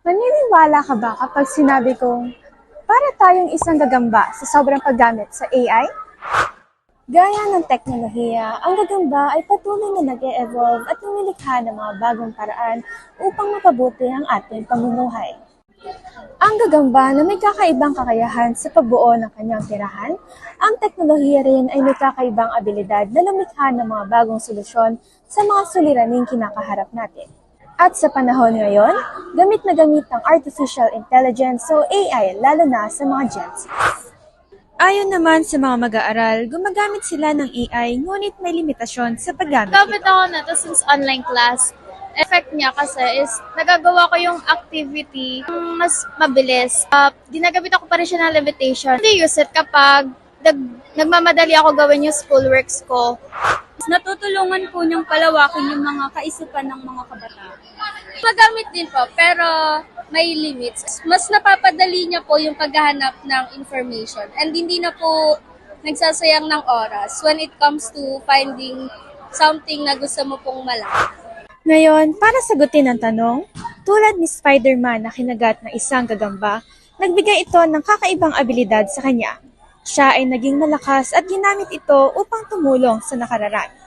Maniniwala ka ba kapag sinabi kong para tayong isang gagamba sa sobrang paggamit sa AI? Gaya ng teknolohiya, ang gagamba ay patuloy na nag-e-evolve at lumilikha ng mga bagong paraan upang mapabuti ang ating pamumuhay. Ang gagamba na may kakaibang kakayahan sa pagbuo ng kanyang tirahan, ang teknolohiya rin ay may kakaibang abilidad na lumikha ng mga bagong solusyon sa mga suliraning kinakaharap natin. At sa panahon ngayon, gamit na gamit ang artificial intelligence o AI lalo na sa mga Gen Z. Ayon naman sa mga mag-aaral, gumagamit sila ng AI ngunit may limitasyon sa paggamit Gamit nito. ako na to since online class. Effect niya kasi is nagagawa ko yung activity mas mabilis. Ginagamit ako pa rin siya ng limitation. Hindi use it kapag nagmamadali ako gawin yung schoolworks ko. Natutulungan po niyang palawakin yung mga kaisipan ng mga kabataan. Magamit din po, pero may limits. Mas napapadali niya po yung paghahanap ng information and hindi na po nagsasayang ng oras when it comes to finding something na gusto mo pong malaman. Ngayon, para sagutin ang tanong, tulad ni Spider-Man na kinagat ng isang gagamba, nagbigay ito ng kakaibang abilidad sa kanya. Siya ay naging malakas at ginamit ito upang tumulong sa nakararami.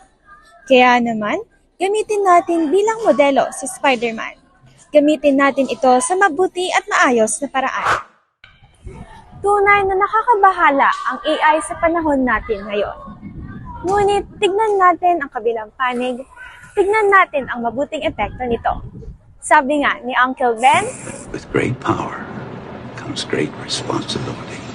Kaya naman, gamitin natin bilang modelo si Spider-Man. Gamitin natin ito sa mabuti at maayos na paraan. Tunay na nakakabahala ang AI sa panahon natin ngayon. Ngunit tignan natin ang kabilang panig, tignan natin ang mabuting epekto nito. Sabi nga ni Uncle Ben, With great power comes great responsibility.